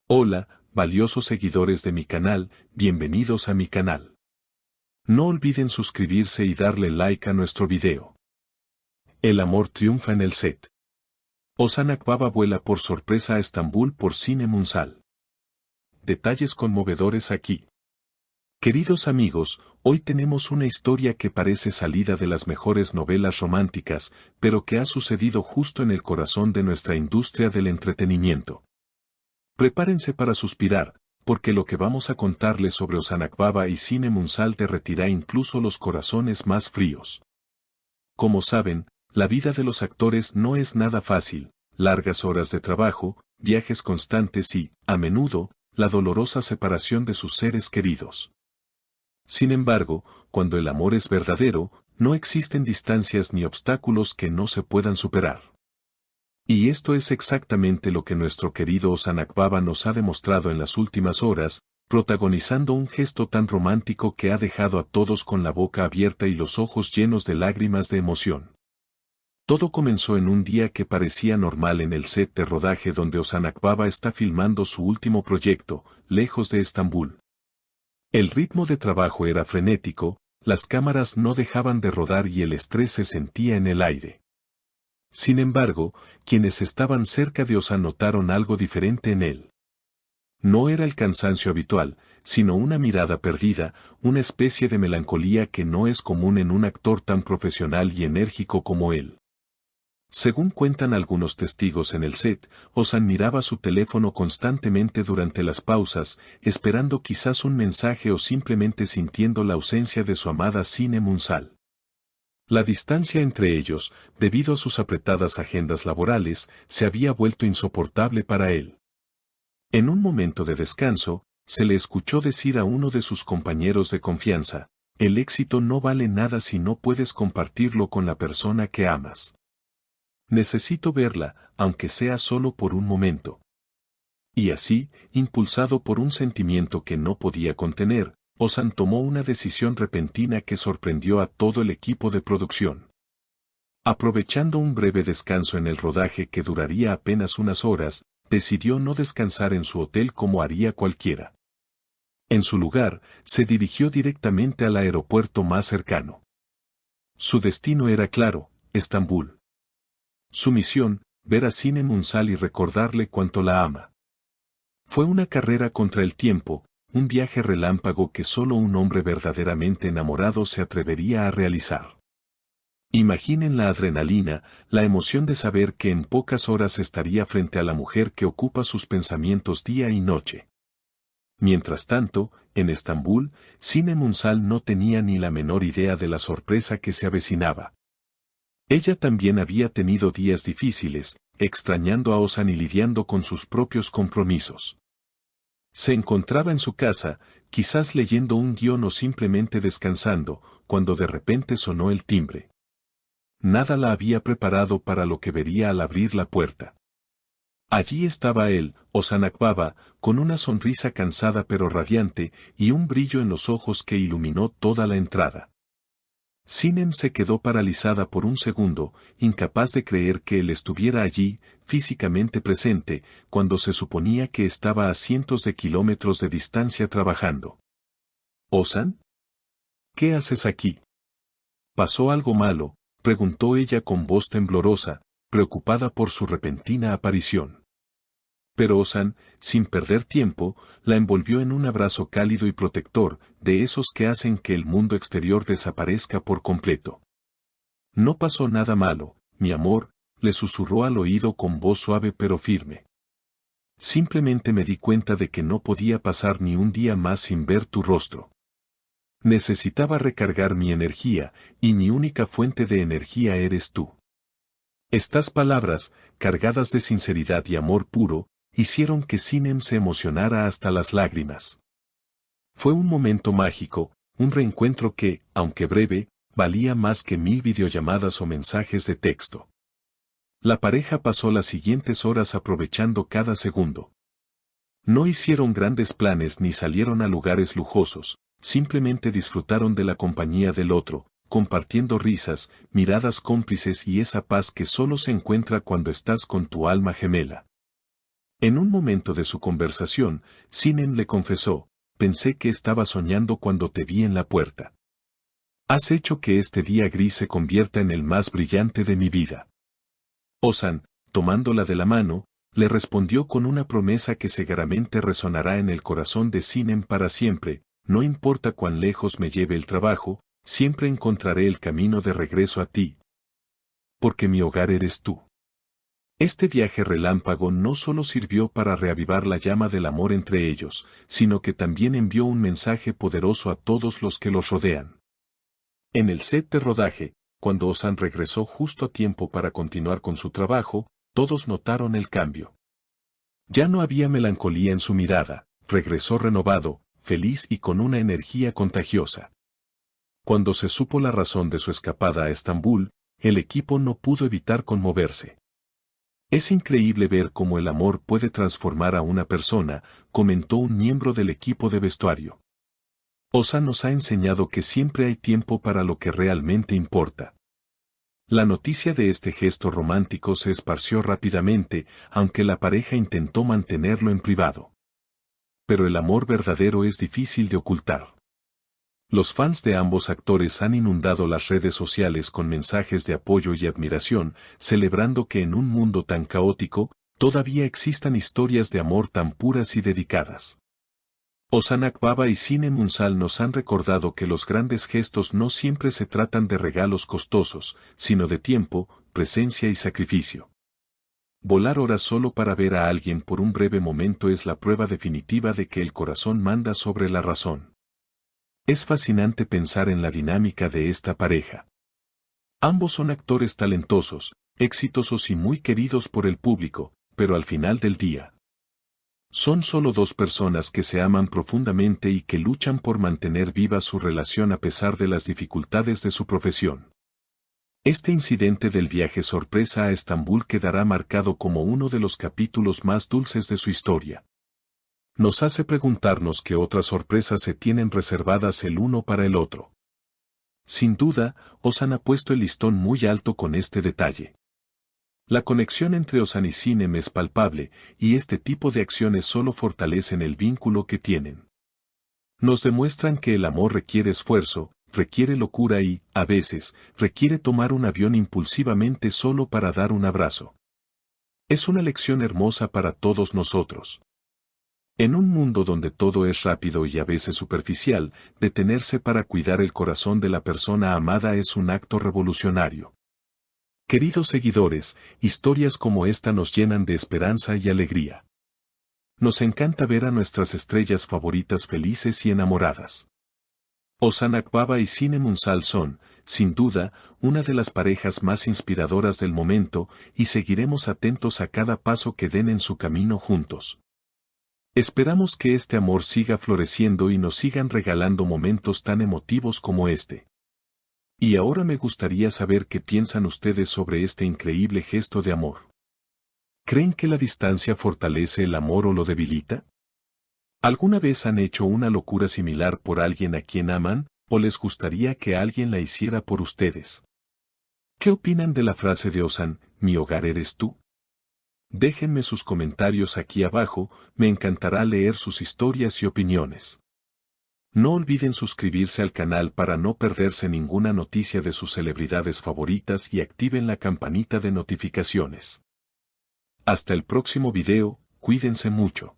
Hola, valiosos seguidores de mi canal, bienvenidos a mi canal. No olviden suscribirse y darle like a nuestro video. El amor triunfa en el set. Ozan Akbaba vuela por sorpresa a Estambul por Sinem Ünsal. Detalles conmovedores aquí. Queridos amigos, hoy tenemos una historia que parece salida de las mejores novelas románticas, pero que ha sucedido justo en el corazón de nuestra industria del entretenimiento. Prepárense para suspirar, porque lo que vamos a contarles sobre Ozan Akbaba y Sinem Ünsal derretirá incluso los corazones más fríos. Como saben, la vida de los actores no es nada fácil, largas horas de trabajo, viajes constantes y, a menudo, la dolorosa separación de sus seres queridos. Sin embargo, cuando el amor es verdadero, no existen distancias ni obstáculos que no se puedan superar. Y esto es exactamente lo que nuestro querido Ozan Akbaba nos ha demostrado en las últimas horas, protagonizando un gesto tan romántico que ha dejado a todos con la boca abierta y los ojos llenos de lágrimas de emoción. Todo comenzó en un día que parecía normal en el set de rodaje donde Ozan Akbaba está filmando su último proyecto, lejos de Estambul. El ritmo de trabajo era frenético, las cámaras no dejaban de rodar y el estrés se sentía en el aire. Sin embargo, quienes estaban cerca de Ozan notaron algo diferente en él. No era el cansancio habitual, sino una mirada perdida, una especie de melancolía que no es común en un actor tan profesional y enérgico como él. Según cuentan algunos testigos en el set, Ozan miraba su teléfono constantemente durante las pausas, esperando quizás un mensaje o simplemente sintiendo la ausencia de su amada Sinem Ünsal. La distancia entre ellos, debido a sus apretadas agendas laborales, se había vuelto insoportable para él. En un momento de descanso, se le escuchó decir a uno de sus compañeros de confianza, «El éxito no vale nada si no puedes compartirlo con la persona que amas. Necesito verla, aunque sea solo por un momento». Y así, impulsado por un sentimiento que no podía contener, Ozan tomó una decisión repentina que sorprendió a todo el equipo de producción. Aprovechando un breve descanso en el rodaje que duraría apenas unas horas, decidió no descansar en su hotel como haría cualquiera. En su lugar, se dirigió directamente al aeropuerto más cercano. Su destino era claro, Estambul. Su misión, ver a Sinem Ünsal y recordarle cuánto la ama. Fue una carrera contra el tiempo, un viaje relámpago que solo un hombre verdaderamente enamorado se atrevería a realizar. Imaginen la adrenalina, la emoción de saber que en pocas horas estaría frente a la mujer que ocupa sus pensamientos día y noche. Mientras tanto, en Estambul, Sinem Ünsal no tenía ni la menor idea de la sorpresa que se avecinaba. Ella también había tenido días difíciles, extrañando a Ozan y lidiando con sus propios compromisos. Se encontraba en su casa, quizás leyendo un guión o simplemente descansando, cuando de repente sonó el timbre. Nada la había preparado para lo que vería al abrir la puerta. Allí estaba él, Ozan Akbaba, con una sonrisa cansada pero radiante, y un brillo en los ojos que iluminó toda la entrada. Sinem se quedó paralizada por un segundo, incapaz de creer que él estuviera allí, físicamente presente, cuando se suponía que estaba a cientos de kilómetros de distancia trabajando. «¿Ozan? ¿Qué haces aquí?» «¿Pasó algo malo?», preguntó ella con voz temblorosa, preocupada por su repentina aparición. Pero Ozan, sin perder tiempo, la envolvió en un abrazo cálido y protector, de esos que hacen que el mundo exterior desaparezca por completo. «No pasó nada malo, mi amor», le susurró al oído con voz suave pero firme. «Simplemente me di cuenta de que no podía pasar ni un día más sin ver tu rostro. Necesitaba recargar mi energía, y mi única fuente de energía eres tú». Estas palabras, cargadas de sinceridad y amor puro, hicieron que Sinem se emocionara hasta las lágrimas. Fue un momento mágico, un reencuentro que, aunque breve, valía más que 1000 videollamadas o mensajes de texto. La pareja pasó las siguientes horas aprovechando cada segundo. No hicieron grandes planes ni salieron a lugares lujosos, simplemente disfrutaron de la compañía del otro, compartiendo risas, miradas cómplices y esa paz que solo se encuentra cuando estás con tu alma gemela. En un momento de su conversación, Sinem le confesó, pensé que estaba soñando cuando te vi en la puerta. Has hecho que este día gris se convierta en el más brillante de mi vida. Ozan, tomándola de la mano, le respondió con una promesa que seguramente resonará en el corazón de Sinem para siempre, no importa cuán lejos me lleve el trabajo, siempre encontraré el camino de regreso a ti. Porque mi hogar eres tú. Este viaje relámpago no solo sirvió para reavivar la llama del amor entre ellos, sino que también envió un mensaje poderoso a todos los que los rodean. En el set de rodaje, cuando Ozan regresó justo a tiempo para continuar con su trabajo, todos notaron el cambio. Ya no había melancolía en su mirada, regresó renovado, feliz y con una energía contagiosa. Cuando se supo la razón de su escapada a Estambul, el equipo no pudo evitar conmoverse. Es increíble ver cómo el amor puede transformar a una persona, comentó un miembro del equipo de vestuario. Ozan nos ha enseñado que siempre hay tiempo para lo que realmente importa. La noticia de este gesto romántico se esparció rápidamente, aunque la pareja intentó mantenerlo en privado. Pero el amor verdadero es difícil de ocultar. Los fans de ambos actores han inundado las redes sociales con mensajes de apoyo y admiración, celebrando que en un mundo tan caótico, todavía existan historias de amor tan puras y dedicadas. Ozan Akbaba y Sinem Unsal nos han recordado que los grandes gestos no siempre se tratan de regalos costosos, sino de tiempo, presencia y sacrificio. Volar horas solo para ver a alguien por un breve momento es la prueba definitiva de que el corazón manda sobre la razón. Es fascinante pensar en la dinámica de esta pareja. Ambos son actores talentosos, exitosos y muy queridos por el público, pero al final del día, son solo dos personas que se aman profundamente y que luchan por mantener viva su relación a pesar de las dificultades de su profesión. Este incidente del viaje sorpresa a Estambul quedará marcado como uno de los capítulos más dulces de su historia. Nos hace preguntarnos qué otras sorpresas se tienen reservadas el uno para el otro. Sin duda, Ozan ha puesto el listón muy alto con este detalle. La conexión entre Ozan y Sinem es palpable, y este tipo de acciones solo fortalecen el vínculo que tienen. Nos demuestran que el amor requiere esfuerzo, requiere locura y, a veces, requiere tomar un avión impulsivamente solo para dar un abrazo. Es una lección hermosa para todos nosotros. En un mundo donde todo es rápido y a veces superficial, detenerse para cuidar el corazón de la persona amada es un acto revolucionario. Queridos seguidores, historias como esta nos llenan de esperanza y alegría. Nos encanta ver a nuestras estrellas favoritas felices y enamoradas. Ozan Akbaba y Sinem Unsal son, sin duda, una de las parejas más inspiradoras del momento y seguiremos atentos a cada paso que den en su camino juntos. Esperamos que este amor siga floreciendo y nos sigan regalando momentos tan emotivos como este. Y ahora me gustaría saber qué piensan ustedes sobre este increíble gesto de amor. ¿Creen que la distancia fortalece el amor o lo debilita? ¿Alguna vez han hecho una locura similar por alguien a quien aman, o les gustaría que alguien la hiciera por ustedes? ¿Qué opinan de la frase de Ozan, mi hogar eres tú? Déjenme sus comentarios aquí abajo, me encantará leer sus historias y opiniones. No olviden suscribirse al canal para no perderse ninguna noticia de sus celebridades favoritas y activen la campanita de notificaciones. Hasta el próximo video, cuídense mucho.